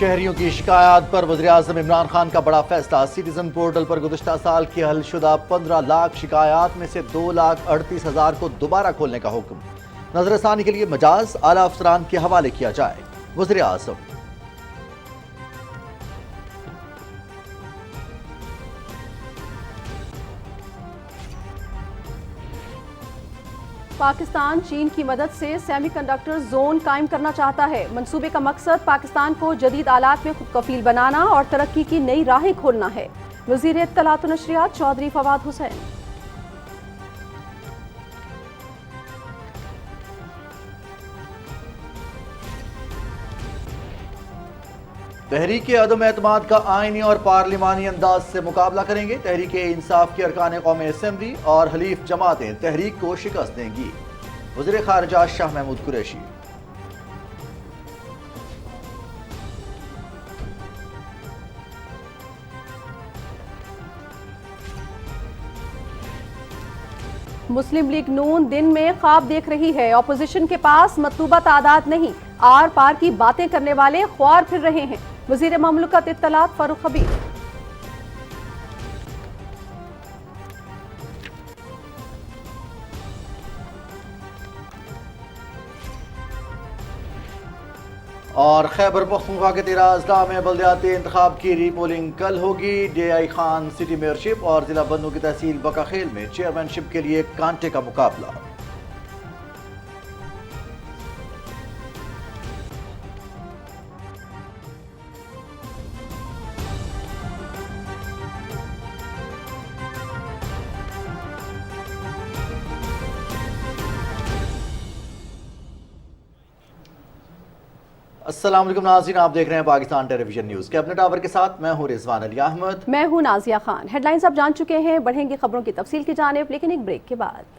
شہریوں کی شکایات پر وزیراعظم عمران خان کا بڑا فیصلہ۔ سٹیزن پورٹل پر گزشتہ سال کی حل شدہ 15 لاکھ شکایات میں سے 2,38,000 کو دوبارہ کھولنے کا حکم۔ نظر ثانی کے لیے مجاز اعلیٰ افسران کے حوالے کیا جائے۔ وزیراعظم پاکستان چین کی مدد سے سیمی کنڈکٹر زون قائم کرنا چاہتا ہے۔ منصوبے کا مقصد پاکستان کو جدید آلات میں خود کفیل بنانا اور ترقی کی نئی راہیں کھولنا ہے۔ وزیر اطلاعات و نشریات چودھری فواد حسین۔ تحریک عدم اعتماد کا آئینی اور پارلیمانی انداز سے مقابلہ کریں گے۔ تحریک انصاف کے ارکان قومی اسمبلی اور حلیف جماعتیں تحریک کو شکست دیں گی۔ وزیر خارجہ شاہ محمود قریشی۔ مسلم لیگ نون دن میں خواب دیکھ رہی ہے۔ اپوزیشن کے پاس مطلوبہ تعداد نہیں، آر پار کی باتیں کرنے والے خوار پھر رہے ہیں۔ وزیر مملکت اطلاعات فاروق حبیب۔ اور خیبر پختونخوا کے 13 اضلاع میں بلدیاتی انتخاب کی ری پولنگ کل ہوگی۔ ڈی آئی خان سٹی میئرشپ اور ضلع بنو کی تحصیل بکا خیل میں چیئرمین شپ کے لیے کانٹے کا مقابلہ۔ السلام علیکم ناظرین، آپ دیکھ رہے ہیں پاکستان ٹیلی ویژن نیوز۔ کیبنٹ آور کے ساتھ میں ہوں رضوان علی احمد۔ میں ہوں نازیہ خان۔ ہیڈ لائنز آپ جان چکے ہیں، بڑھیں گے خبروں کی تفصیل کی جانب، لیکن ایک بریک کے بعد۔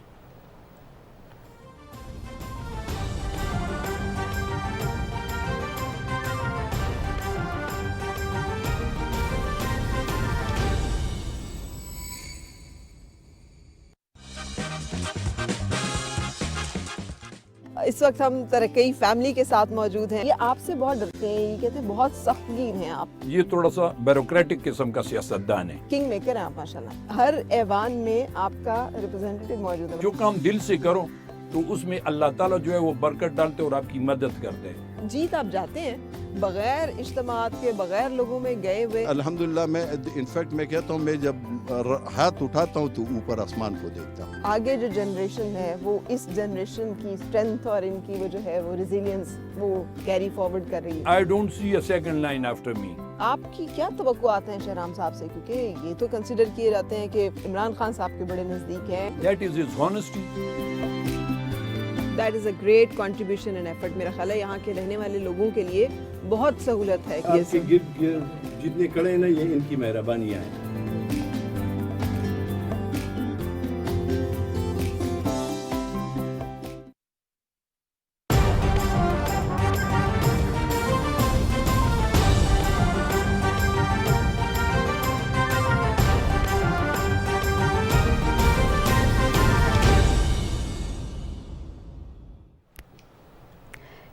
اس وقت ہم ترقی فیملی کے ساتھ موجود ہیں۔ یہ آپ سے بہت ڈرتے ہیں، یہ کہتے ہیں بہت سخت گیر ہیں آپ۔ یہ تھوڑا سا بیوروکریٹک قسم کا سیاستدان ہے۔ کنگ میکر ہیں آپ ماشاءاللہ۔ ہر ایوان میں آپ کا ریپرزینٹیٹو موجود ہے۔ جو کام دل سے کرو تو اس میں اللہ تعالیٰ جو ہے وہ برکت ڈالتے اور آپ کی مدد کرتے ہیں۔ جیت آپ جاتے ہیں بغیر اجتماعات کے، بغیر لوگوں میں گئے ہوئے۔ الحمدللہ میں انفیکٹ میں کہتا ہوں، میں جب ہاتھ اٹھاتا ہوں تو اوپر آسمان کو دیکھتا ہوں۔ آگے جو جنریشن ہے وہ اس جنریشن کی اسٹرینتھ اور ان کی وہ جو ہے وہ ریزیلینس وہ کیری فارورڈ کر رہی ہے۔ I don't see a second line after me۔ آپ کی کیا توقعات ہیں شہرام صاحب سے؟ کیونکہ یہ تو کنسیڈر کیے جاتے ہیں کہ عمران خان صاحب کے بڑے نزدیک ہیں۔ That is his honesty۔ That is a great contribution and effort۔ میرا خیال ہے یہاں کے رہنے والے لوگوں کے لیے بہت سہولت ہے۔ آپ کے گرد جتنے کھڑے ہیں نا، یہ ان کی مہربانیاں ہیں۔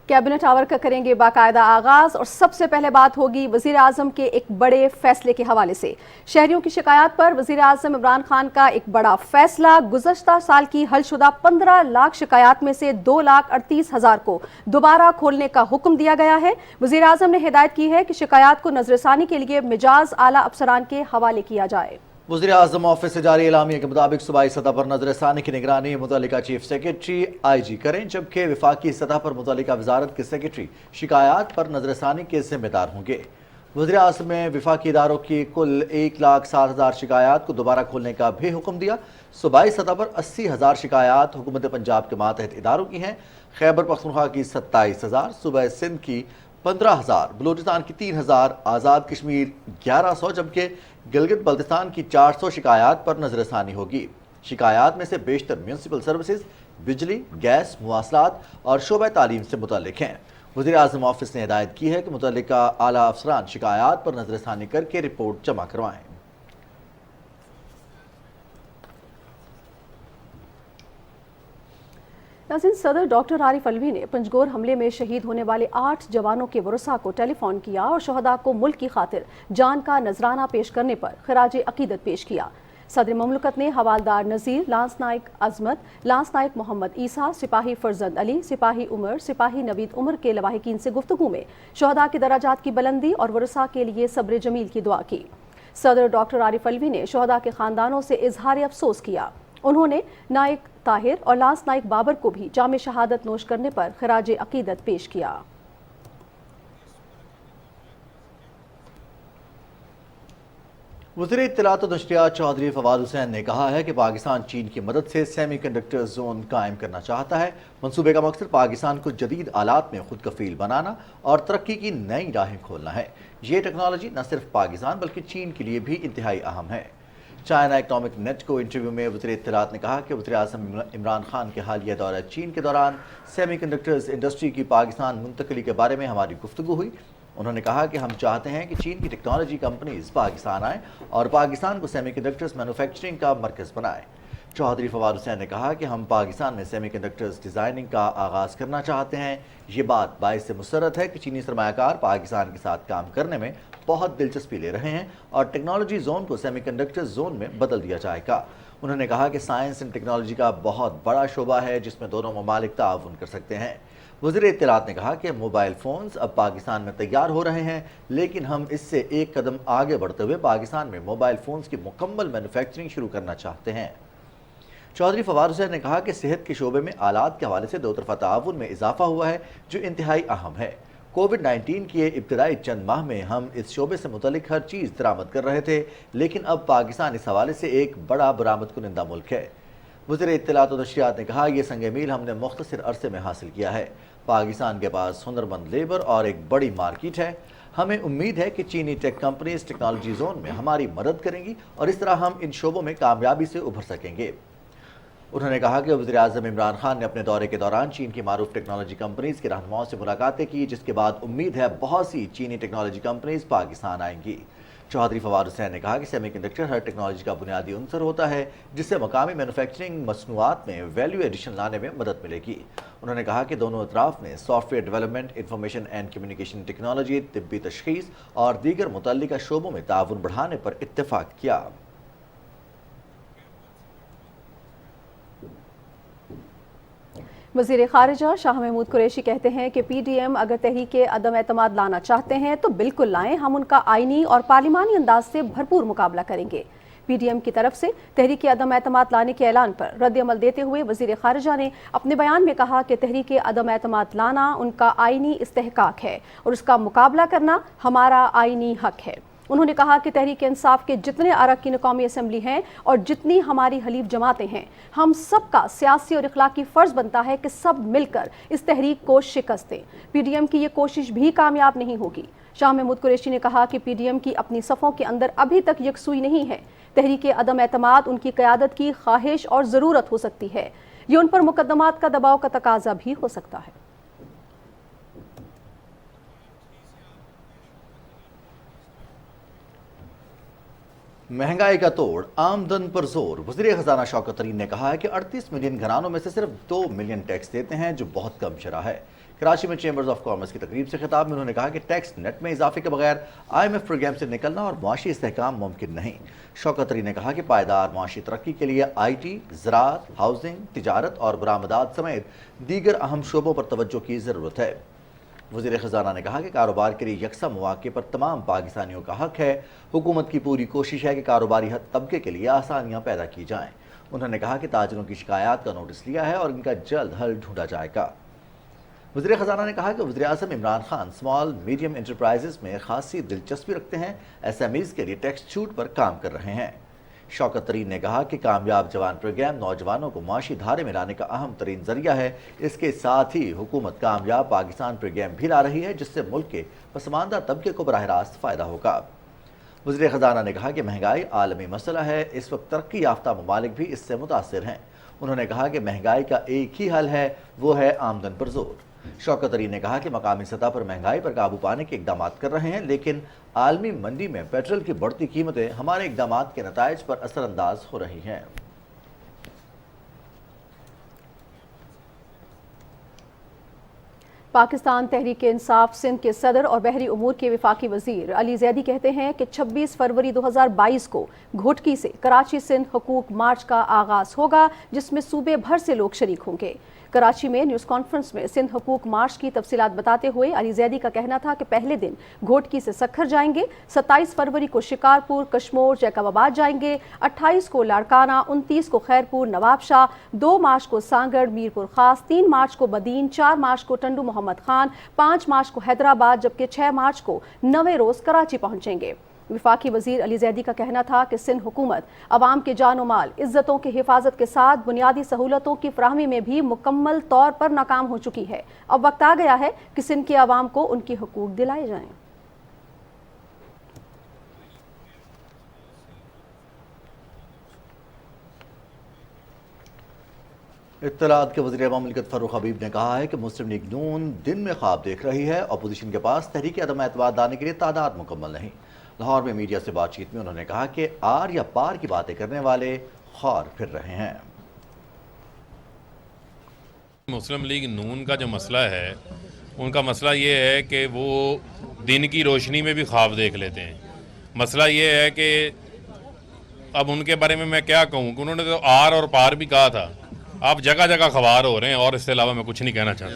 کیبنٹ آور کا کریں گے باقاعدہ آغاز، اور سب سے پہلے بات ہوگی وزیر اعظم کے ایک بڑے فیصلے کے حوالے سے۔ شہریوں کی شکایات پر وزیر اعظم عمران خان کا ایک بڑا فیصلہ۔ گزشتہ سال کی حل شدہ 15 لاکھ شکایات میں سے 2,38,000 کو دوبارہ کھولنے کا حکم دیا گیا ہے۔ وزیر اعظم نے ہدایت کی ہے کہ شکایات کو نظر ثانی کے لیے مجاز اعلیٰ افسران کے حوالے کیا جائے۔ وزیر اعظم آفس سے جاری اعلامیہ کے مطابق صوبائی سطح پر نظر ثانی کی نگرانی متعلقہ چیف سیکرٹری IG کریں، جبکہ وفاقی سطح پر متعلقہ وزارت کے سیکرٹری شکایات پر نظر ثانی کے ذمہ دار ہوں گے۔ وزیر اعظم نے وفاقی اداروں کی کل 1,07,000 شکایات کو دوبارہ کھولنے کا بھی حکم دیا۔ صوبائی سطح پر 80,000 شکایات حکومت پنجاب کے ماتحت اداروں کی ہیں۔ خیبر پختونخوا کی 27,000، صوبہ سندھ کی 15,000، بلوچستان کی 3,000، آزاد کشمیر 1,100، جبکہ گلگت بلتستان کی 400 شکایات پر نظر ثانی ہوگی۔ شکایات میں سے بیشتر میونسپل سروسز، بجلی، گیس، مواصلات اور شعبہ تعلیم سے متعلق ہیں۔ وزیر اعظم آفس نے ہدایت کی ہے کہ متعلقہ اعلیٰ افسران شکایات پر نظر ثانی کر کے رپورٹ جمع کروائیں۔ नाज़रीन, सदर डॉक्टर आरिफ अलवी ने पंजगोर हमले में शहीद होने वाले 8 जवानों के वरसा को टेलीफोन किया और शहदा को मुल्क की खातिर जान का नजराना पेश करने पर खराज अकीदत पेश किया। सदर ममलकत ने हवालदार नज़ीर, लांस नाइक अजमत, लांस नाइक मोहम्मद ईसा, सिपाही फरजंद अली, सिपाही उमर, सिपाही नवीद उमर के लवाहिकीन से गुफ्तगू में शहदा के दराजात की बुलंदी और वरसा के लिए सब्र जमील की दुआ की। सदर डॉक्टर आरिफ अलवी ने शहदा के खानदानों से इजहार अफसोस किया। उन्होंने नाइक ताहिर और लांस नाइक बाबर को भी जाम शहादत नोश करने पर खराज अकीदत पेश किया। वज़ीर इत्तलात और नशरियात चौधरी फवाद हुसैन ने कहा है कि पाकिस्तान चीन की मदद से सेमी कंडक्टर जोन कायम करना चाहता है। मंसूबे का मकसद पाकिस्तान को जदीद आलात में खुद कफील बनाना और तरक्की की नई राहें खोलना है। ये टेक्नोलॉजी न सिर्फ पाकिस्तान बल्कि चीन के लिए भी इंतहाई अहम है। चाइना इकनॉमिक नेट को इंटरव्यू में वज़ीर इत्तलात ने कहा कि वज़ीर आज़म इमरान खान के हालिया दौरा चीन के दौरान सेमी कंडक्टर्स इंडस्ट्री की पाकिस्तान मुंतकली के बारे में हमारी गुफ्तगू हुई। उन्होंने कहा कि हम चाहते हैं कि चीन की टेक्नोलॉजी कंपनीज पाकिस्तान आएँ और पाकिस्तान को सेमीकंडक्टर्स मैन्युफैक्चरिंग का मरकज़ बनाएं। चौधरी फवाद हुसैन ने कहा कि हम पाकिस्तान में सेमीकंडक्टर्स डिज़ाइनिंग का आगाज़ करना चाहते हैं। ये बात बाइस मुसरत है कि चीनी सरमायाकार पाकिस्तान के साथ काम करने में बहुत दिलचस्पी ले रहे हैं और टेक्नोलॉजी जोन को सेमीकंडक्टर जोन में बदल दिया जाएगा। उन्होंने कहा कि साइंस एंड टेक्नोलॉजी का बहुत बड़ा शोबा है जिसमें दोनों ममालिक ताउन कर सकते हैं। वज़ीर इत्तलात ने कहा कि मोबाइल फ़ोन्स अब पाकिस्तान में तैयार हो रहे हैं, लेकिन हम इससे एक कदम आगे बढ़ते हुए पाकिस्तान में मोबाइल फ़ोन्स की मुकम्मल मैन्युफैक्चरिंग शुरू करना चाहते हैं। चौधरी फवाद हुसैन ने कहा कि सेहत के शोबे में आलात के हवाले से दो तरफा ताउन में इजाफा हुआ है जो इंतहाई अहम है। कोविड-19 के इब्तदाई चंद माह में हम इस शोबे से मुतल्लिक हर चीज़ दरामद कर रहे थे, लेकिन अब पाकिस्तान इस हवाले से एक बड़ा बरामद कुनिंदा मुल्क है। वज़ीर इत्तलात और नशरियात ने कहा यह संग मील हमने मुख्तसर अरसे में हासिल किया है। पाकिस्तान के पास हुनरमंद लेबर और एक बड़ी मार्केट है। हमें उम्मीद है कि चीनी टेक कंपनीज टेक्नोलॉजी जोन में हमारी मदद करेंगी और इस तरह हम इन शोबों में कामयाबी से उभर सकेंगे। उन्होंने कहा कि वज़ीर आज़म इमरान खान ने अपने दौरे के दौरान चीन की मारूफ टेक्नोलॉजी कंपनीज के रहनुमाओं से मुलाकातें की, जिसके बाद उम्मीद है बहुत सी चीनी टेक्नोलॉजी कंपनीज पाकिस्तान आएंगी। चौधरी फवाद हुसैन ने कहा कि सेमीकंडक्टर हर टेक्नोलॉजी का बुनियादी अंसर होता है जिससे मकामी मैन्युफैक्चरिंग मसनूआत में वैल्यू एडिशन लाने में मदद मिलेगी। उन्होंने कहा कि दोनों अतराफ ने software development, information and communication technology, तिब्बी तशखीस और दीगर मुतल्लिका शोबों में ताउन बढ़ाने पर इत्तेफाक किया। वज़ीर ख़ारिजा शाह महमूद कुरैशी कहते हैं कि PDM अगर तहरीक अदम एतमाद लाना चाहते हैं तो बिल्कुल लाएं, हम उनका आइनी और पार्लिमानी अंदाज से भरपूर मुकाबला करेंगे। PDM की तरफ से तहरीक अदम एतमाद लाने के ऐलान पर रद्द-ए-अमल देते हुए वज़ीर ख़ारिजा ने अपने बयान में कहा कि तहरीक अदम एतमाद लाना उनका आइनी इस्तेहकाक है और उसका मुकाबला करना हमारा आइनी हक है। उन्होंने कहा कि तहरीक इंसाफ के जितने अरकान कौमी असम्बली हैं और जितनी हमारी हलीफ जमातें हैं, हम सब का सियासी और इखलाकी फ़र्ज़ बनता है कि सब मिलकर इस तहरीक को शिकस्त दें। PDM की ये कोशिश भी कामयाब नहीं होगी। शाह महमूद कुरैशी ने कहा कि PDM की अपनी सफ़ों के अंदर अभी तक यकसुई नहीं है। तहरीक अदम एतमाद उनकी क़यादत की ख्वाहिश और ज़रूरत हो सकती है। ये उन पर मुकदमात का दबाव का तकाजा भी हो सकता है। महंगाई का तोड़, आमदन पर जोर। वज़ीर ख़जाना शौकत तरीन ने कहा है कि 38 मिलियन घरानों में से सिर्फ 2 मिलियन टैक्स देते हैं, जो बहुत कम शरह है। कराची में चैम्बर्स ऑफ कॉमर्स की तकरीब से खिताब में उन्होंने कहा कि टैक्स नेट में इजाफे के बगैर IMF प्रोग्राम से निकलना और मुआशी इस्तेहकाम मुमकिन नहीं। शौकत तरीन ने कहा कि पायदार मुआशी तरक्की के लिए IT, ज़राअत, हाउसिंग, तिजारत और बरामदात समेत दीगर अहम शोबों पर तवज्जो की ज़रूरत है। वज़ीर ख़जाना ने कहा कि कारोबार के लिए यकसा मौके पर तमाम पाकिस्तानियों का हक है। हुकूमत की पूरी कोशिश है कि कारोबारी तबके के लिए आसानियाँ पैदा की जाएँ। उन्होंने कहा कि ताजरों की शिकायत का नोटिस लिया है और इनका जल्द हल ढूंढा जाएगा। वज़ीर ख़जाना ने कहा कि वज़ीर आज़म Imran Khan small medium enterprises में खासी दिलचस्पी रखते हैं, SMEs के लिए टैक्स छूट पर काम कर रहे हैं। शौकत तरीन ने कहा कि कामयाब जवान प्रोग्राम नौजवानों को मुआशी धारे में लाने का अहम तरीन जरिया है। इसके साथ ही हुकूमत कामयाब पाकिस्तान प्रोग्राम भी ला रही है जिससे मुल्क के पसमानदा तबके को बराह रास्त फ़ायदा होगा। वज़ीर ख़जाना ने कहा कि महंगाई आलमी मसला है, इस वक्त तरक्की याफ्ता ममालिक भी इससे मुतासिर हैं। उन्होंने कहा कि महंगाई का एक ही हल है, वो है आमदन पर जोर। शौकत तरीन ने कहा कि मकामी सतह पर महंगाई पर काबू पाने के इकदाम कर रहे हैं, लेकिन आलमी मंडी में पेट्रोल की बढ़ती कीमतें हमारे इकदाम के नताइज पर असरअंदाज हो रही हैं। पाकिस्तान तहरीक इंसाफ सिंध के सदर और बहरी उमूर के वफाकी वजीर अली जैदी कहते हैं कि 26 फरवरी 2022 को घोटकी से कराची सिंध हकूक मार्च का आगाज होगा, जिसमें सूबे भर से लोग शरीक होंगे। कराची में न्यूज़ कॉन्फ्रेंस में सिंध हकूक मार्च की तफसीलात बताते हुए अली जैदी का कहना था कि पहले दिन घोटकी से सखर जाएंगे, 27 फरवरी को शिकारपुर, कश्मोर, जैकबाबाद जाएंगे, 28 को लाड़काना, 29 को खैरपुर, नवाबशाह, 2 मार्च को सांगड़, मीरपुर खास, 3 मार्च को बदीन, 4 मार्च को टंडू मोहम्मद खान, 5 मार्च को हैदराबाद, जबकि 6 मार्च को नवे रोज कराची पहुंचेंगे। वफाकी वजीर अली जैदी का कहना था कि सिंध हुकूमत अवाम के जान माल, इज्जतों की हिफाजत के साथ बुनियादी सहूलतों की फराहमी में भी मुकम्मल तौर पर नाकाम हो चुकी है। अब वक्त आ गया है कि सिंध के अवाम को उनके हुकूक दिलाए जाएं। इत्तलात के वज़ीर ममलिकत फ़ारूक हबीब ने कहा है कि मुस्लिम लीग नून दिन में ख्वाब देख रही है। अपोजिशन के पास तहरीक अदम एतमाद लाने के लिए तादाद मुकम्मल नहीं। लाहौर में मीडिया से बातचीत में उन्होंने कहा कि आर या पार की बातें करने वाले खौर फिर रहे हैं। मुस्लिम लीग नून का जो मसला है, उनका मसला ये है कि वो दिन की रोशनी में भी ख्वाब देख लेते हैं। मसला ये है कि अब उनके बारे में मैं क्या कहूँ कि उन्होंने तो आर और पार भी कहा था, आप जगह जगह खबर हो रहे हैं और इसके अलावा मैं कुछ नहीं कहना चाहता।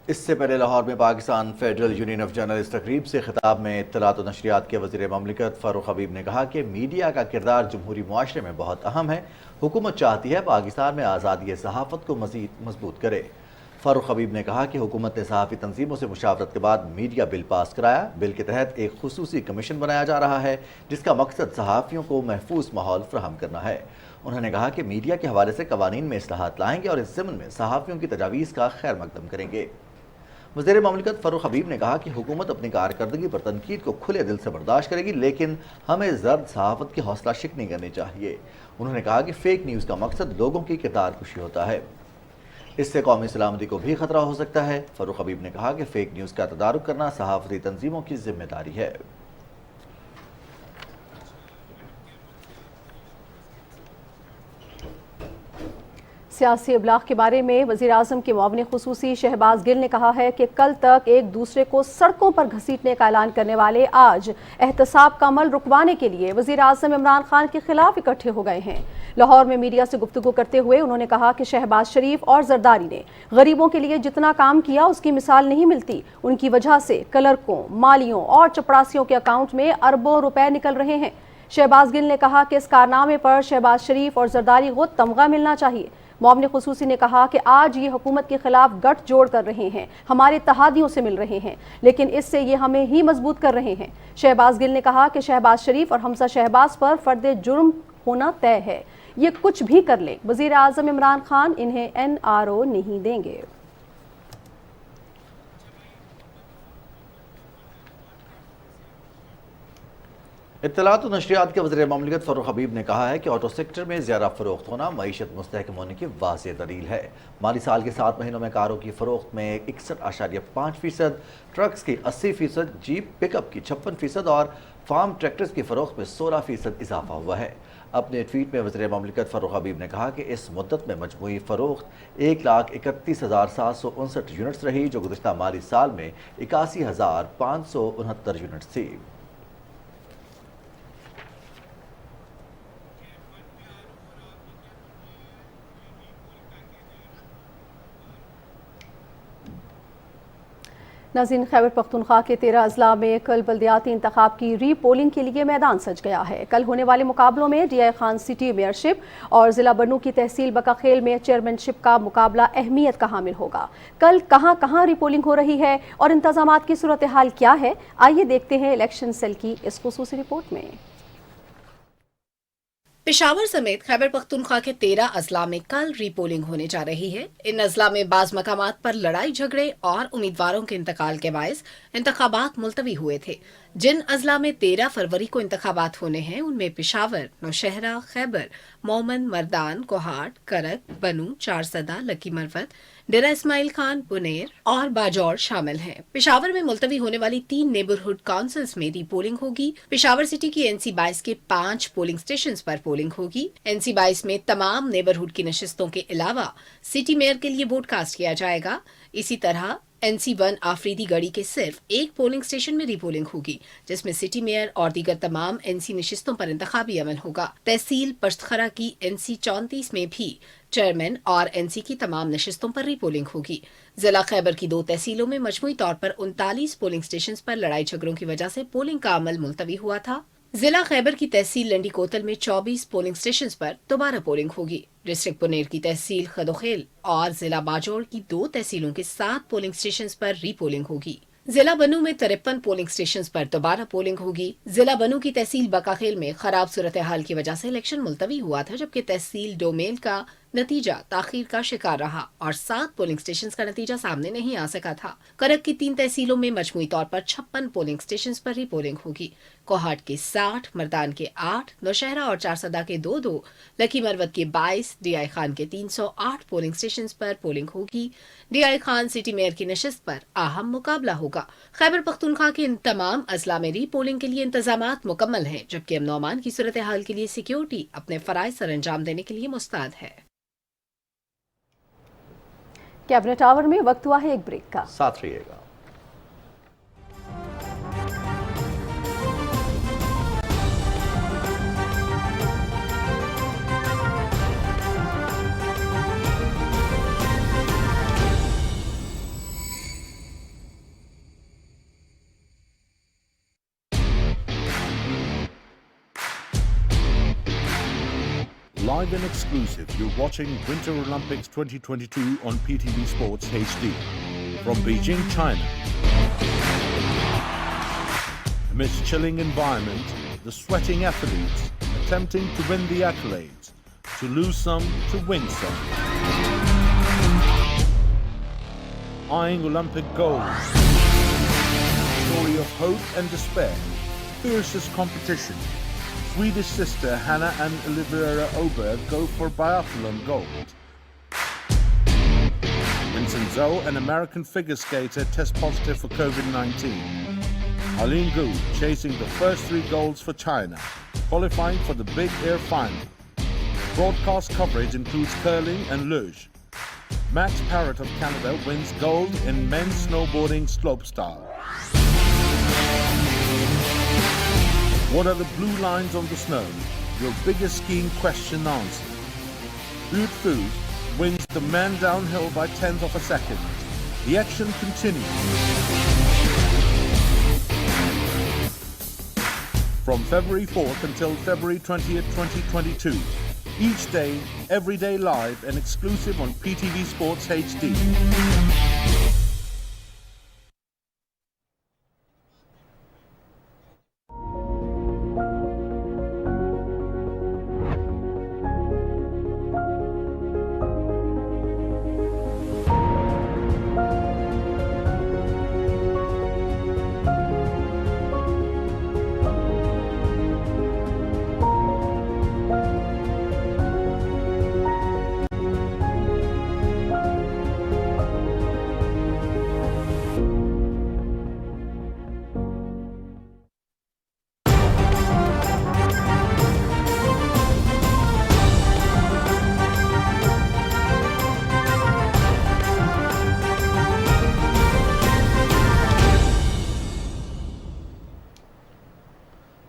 इससे पहले लाहौर में Pakistan federal union of journalist तकरीब से खिताब में इत्तलात और नशरियात के वज़ीर ममलिकत फ़ारूक हबीब ने कहा कि मीडिया का किरदार जमहूरी मुआशरे में बहुत अहम है। हुकूमत चाहती है पाकिस्तान में आज़ादी सहाफ़त को मज़ीद मजबूत करे। फ़ारूक हबीब ने कहा कि हुकूमत ने सहाफ़ी तंजीमों से मुशावरत के बाद मीडिया बिल पास कराया। बिल के तहत एक खुसूसी कमीशन बनाया जा रहा है, जिसका मकसद सहाफ़ियों को महफूज माहौल फराहम करना है। उन्होंने कहा कि मीडिया के हवाले से कवानीन में इस्लाहात लाएंगे और इस ज़मन में सहाफ़ियों की तजावीज़ का खैर मकदम करेंगे। वज़ीर ममलिकत फ़ारूक हबीब ने कहा कि हुकूमत अपनी कारकर्दगी पर तनकीद को खुले दिल से बर्दाश्त करेगी, लेकिन हमें जर्द सहाफ़त की हौसला शिक नहीं करनी चाहिए। उन्होंने कहा कि फ़ेक न्यूज़ का मकसद लोगों की किरदार कुशी होता है, इससे कौमी सलामती को भी खतरा हो सकता है। फ़ारूक हबीब ने कहा कि फ़ेक न्यूज़ का तदारुक करना सहाफ़ती तंजीमों की जिम्मेदारी है। सियासी इब्लाग के बारे में वज़ीर आज़म के मुआविन खुसूसी शहबाज गिल ने कहा है कि कल तक एक दूसरे को सड़कों पर घसीटने का ऐलान करने वाले आज एहतसाब का अमल रुकवाने के लिए वज़ीर आज़म इमरान खान के खिलाफ इकट्ठे हो गए हैं। लाहौर में मीडिया से गुफ्तगू करते हुए उन्होंने कहा कि शहबाज शरीफ और जरदारी ने गरीबों के लिए जितना काम किया उसकी मिसाल नहीं मिलती। उनकी वजह से क्लर्कों, मालियों और चपरासियों के अकाउंट में अरबों रुपए निकल रहे हैं। शहबाज गिल ने कहा कि इस कारनामे पर शहबाज शरीफ और जरदारी को तमगा मिलना चाहिए। मुआविन खुसूसी ने कहा कि आज ये हुकूमत के खिलाफ गठ जोड़ कर रहे हैं, हमारे तहादियों से मिल रहे हैं, लेकिन इससे ये हमें ही मजबूत कर रहे हैं। शहबाज गिल ने कहा कि शहबाज शरीफ और हमजा शहबाज पर फर्द जुर्म होना तय है, ये कुछ भी कर लें, वज़ीर आज़म इमरान खान इन्हें NRO नहीं देंगे। इत्तलात और नशरियात के वज़ीर ममलिकत फ़ारूक हबीब ने कहा है कि ऑटो सेक्टर में ज़्यादा फ़रोख्त होना मईशत मुस्तहकम होने की वाज़ेह दलील है। माली साल के 7 महीनों में कारों की फ़रोख्त में 61.5%, ट्रक्स की 80%, जीप पिकअप की 56% और फार्म ट्रैक्टर्स की फ़रोख्त में 16% इजाफा हुआ है। अपने ट्वीट में वज़ीर ममलिकत फ़ारूक हबीब ने कहा कि इस मुद्दत में मजमूई फ़रोख्त 1,31,759 यूनिट्स रही, जो गुज़िश्ता माली साल में 81,569 यूनिट्स थी। नाज़रीन, खैबर पख्तूनख्वा के 13 अजला में कल बल्दियाती इंतखाब की री पोलिंग के लिए मैदान सज गया है। कल होने वाले मुकाबलों में DI खान सिटी मेयरशिप और ज़िला बन्नू की तहसील बकाखेल में चेयरमैनशिप का मुकाबला अहमियत का हामिल होगा। कल कहां कहां री पोलिंग हो रही है और इंतजामात की सूरत हाल क्या है, आइए देखते हैं इलेक्शन सेल की इस खुसूसी रिपोर्ट में। पेशावर समेत खैबर पख्तूनख्वा के 13 अजला में कल रीपोलिंग होने जा रही है। इन अजला में बाज मकामात पर लड़ाई झगड़े और उम्मीदवारों के इंतकाल के बायस इंतखाबात मुलतवी हुए थे, जिन अजला में 13 फरवरी को इंतखाबात होने हैं उनमें पेशावर, नौशहरा, खैबर, मोमन, मर्दान, कोहाट, करक, बनू, चारसदा, लकी मरवत, डेरा इस्माइल खान, पुनेर और बाजौर शामिल हैं। पेशावर में मुलतवी होने वाली 3 नेबरहुड काउंसिल्स में रीपोलिंग होगी। पेशावर सिटी की NC-22 के 5 पोलिंग स्टेशन पर पोलिंग होगी। NC-22 में तमाम नेबरहुड की नशिस्तों के अलावा सिटी मेयर के लिए वोट कास्ट किया जाएगा। इसी तरह NC-1 आफरीदी गढ़ी के सिर्फ एक पोलिंग स्टेशन में रीपोलिंग होगी, जिसमें सिटी मेयर और दीगर तमाम NC नशिस्तों पर इंतखाबी अमल होगा। तहसील पश्तखरा की NC-34 में भी चेयरमैन और NC की तमाम नशिस्तों पर रीपोलिंग होगी। जिला खैबर की 2 तहसीलों में मजमूई तौर पर 39 पोलिंग स्टेशन पर लड़ाई झगड़ों की वजह से पोलिंग का अमल मुलतवी हुआ था। जिला खैबर की तहसील लंडी कोतल में 24 पोलिंग स्टेशन पर दोबारा पोलिंग होगी। डिस्ट्रिक्ट पुनेर की तहसील खदोखेल और जिला बाजौर की 2 तहसीलों के 7 पोलिंग स्टेशन पर रीपोलिंग होगी। जिला बनू में 53 पोलिंग स्टेशन पर दोबारा पोलिंग होगी। जिला बनू की तहसील बकाखेल में खराब सूरत हाल की वजह से इलेक्शन मुलतवी हुआ था, जबकि तहसील डोमेल का नतीजा ताखीर का शिकार रहा और 7 पोलिंग स्टेशन का नतीजा सामने नहीं आ सका था। करक की 3 तहसीलों में मजमूई तौर पर 56 पोलिंग स्टेशन पर ही पोलिंग होगी। कोहाट के 60, मर्दान के 8, नौशहरा और चारसदा के 2-2, लकी मरवत के 22, DI खान के 308 पोलिंग स्टेशन पर पोलिंग होगी। DI खान सिटी मेयर की नशिस्त पर अहम मुकाबला होगा। खैबर पख्तूनख्वा के इन तमाम अजला में री पोलिंग के लिए इंतजामात मुकम्मल हैं, जबकि अमन अमान की सूरत हाल के लिए सिक्योरिटी अपने फराइज सर अंजाम देने के लिए मुस्तैद है। कैबिनेट आवर में वक्त हुआ है एक ब्रेक का, साथ रहिएगा। Live and exclusive, you're watching Winter Olympics 2022 on PTV Sports HD from Beijing, China. Amidst chilling environment, the sweating athletes attempting to win the accolades, to lose some, to win some. Eyeing Olympic gold. Story of hope and despair. Fiercest competition. Swedish sister Hannah and Olivera Oberg go for biathlon gold. Vincent Zhou, an American figure skater, test positive for COVID-19. Aline Gu chasing the first 3 golds for China, qualifying for the Big Air final. Broadcast coverage includes curling and luge. Max Parrott of Canada wins gold in men's snowboarding slopestyle. What are the blue lines on the snow? Your biggest skiing question answered. Boot Food wins the man downhill by 10th of a second. The action continues. From February 4th until February 20th, 2022. Each day, every day live and exclusive on PTV Sports HD.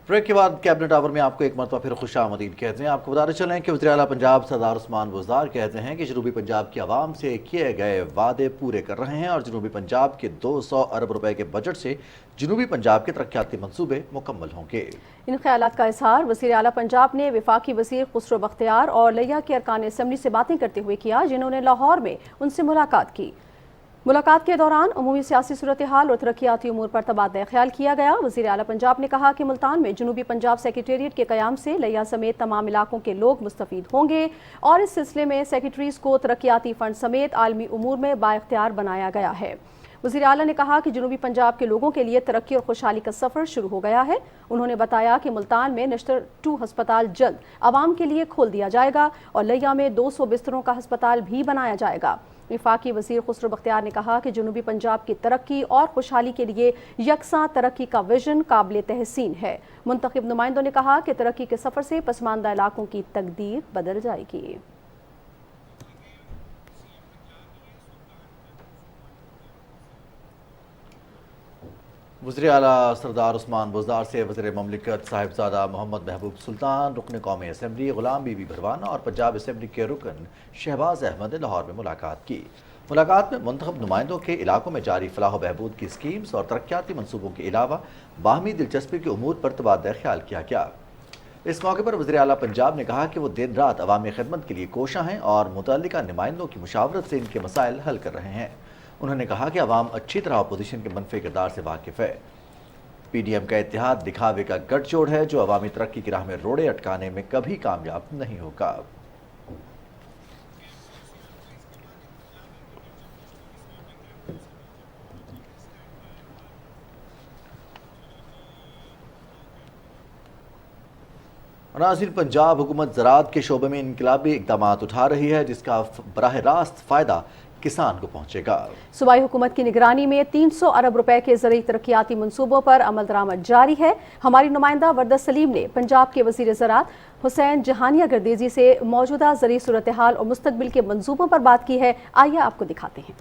Break के बाद cabinet our में आपको एक मरतबा फिर खुश आमदीद कहते हैं। आपको बताते चलें कि वज़ीर आला पंजाब सरदार उस्मान बुज़दार कहते हैं कि जनूबी पंजाब की आवाम से किए गए वादे पूरे कर रहे हैं और जनूबी पंजाब के 200 अरब रुपए के बजट से जनूबी पंजाब के तरक्याती मंसूबे मुकम्मल होंगे। इन ख्यालात का इजहार वज़ीर आला पंजाब ने वफाकी वज़ीर खुसरो बख्तियार और लिया के अरकान असम्बली से बातें करते हुए किया, जिन्होंने लाहौर में उनसे मुलाकात की। मुलाकात के दौरान अमूमी सियासी सूरत हाल और तरक्याती उमूर पर तबादला ख्याल किया गया। वज़ीर आला पंजाब ने कहा कि मुल्तान में जनूबी पंजाब सेक्रेटेरिएट के क़याम से लिया समेत तमाम इलाकों के लोग मुस्तफ़ीद होंगे और इस सिलसिले में सेक्रेटरीज़ को तरक्याती फ़ंड समेत आलमी उमूर में बाइख्तियार बनाया गया है। वज़ीर आला ने कहा कि जनूबी पंजाब के लोगों के लिए तरक्की और खुशहाली का सफ़र शुरू हो गया है। उन्होंने बताया कि मुल्तान में नश्तर 2 हस्पताल जल्द आवाम के लिए खोल दिया जाएगा और लिया में 200 बिस्तरों का हस्पताल भी बनाया जाएगा। वफाकी वज़ीर खुसरो बख्तियार ने कहा कि जनूबी पंजाब की तरक्की और खुशहाली के लिए यकसां तरक्की का विजन काबिल तहसीन है। मुंतखब नुमाइंदों ने कहा कि तरक्की के सफ़र से पसमानदा इलाकों की तकदीर बदल जाएगी। वज़ीर आला सरदार उस्मान बुज़दार से वज़ीर ममलिकत साहिबजादा मोहम्मद महबूब सुल्तान, रुकन कौमी असम्बली ग़ुलाम बीबी भरवाना और पंजाब असम्बली के रुकन शहबाज अहमद ने लाहौर में मुलाकात की। मुलाकात में मुंतखब नुमाइंदों के इलाकों में जारी फलाह बहबूद की स्कीम्स और तरक्याती मनसूबों के अलावा बाहमी दिलचस्पी के उमूर पर तबादला ख्याल किया गया। इस मौके पर वज़ीर आला पंजाब ने कहा कि वो दिन रात अवामी खिदमत के लिए कोशां हैं और मुतल्लिका नुमाइंदों की मुशावरत से इनके मसाइल हल कर रहे हैं। उन्होंने कहा कि अवाम अच्छी तरह अपोजिशन के मनफी किरदार से वाकिफ़ है। PDM का इत्तेहाद दिखावे का गठजोड़ है जो अवामी तरक्की की राह में रोड़े अटकाने में कभी कामयाब नहीं होगा। नाज़रीन, पंजाब हुकूमत ज़राअत के शोबे में इनकलाबी इक़दामात उठा रही है जिसका बराह रास्त फ़ायदा किसान को पहुंचेगा। सूबाई हुकूमत की निगरानी में 300 अरब रुपए के ज़रूरी तरक्याती मंसूबों पर अमल दरामद जारी है। हमारी नुमाइंदा वर्दा सलीम ने पंजाब के वज़ीर ज़राअत हुसैन जहानिया गर्देजी से मौजूदा ज़रूरी सूरत हाल और मुस्तकबिल के मंसूबों पर बात की है। आइए आपको दिखाते हैं।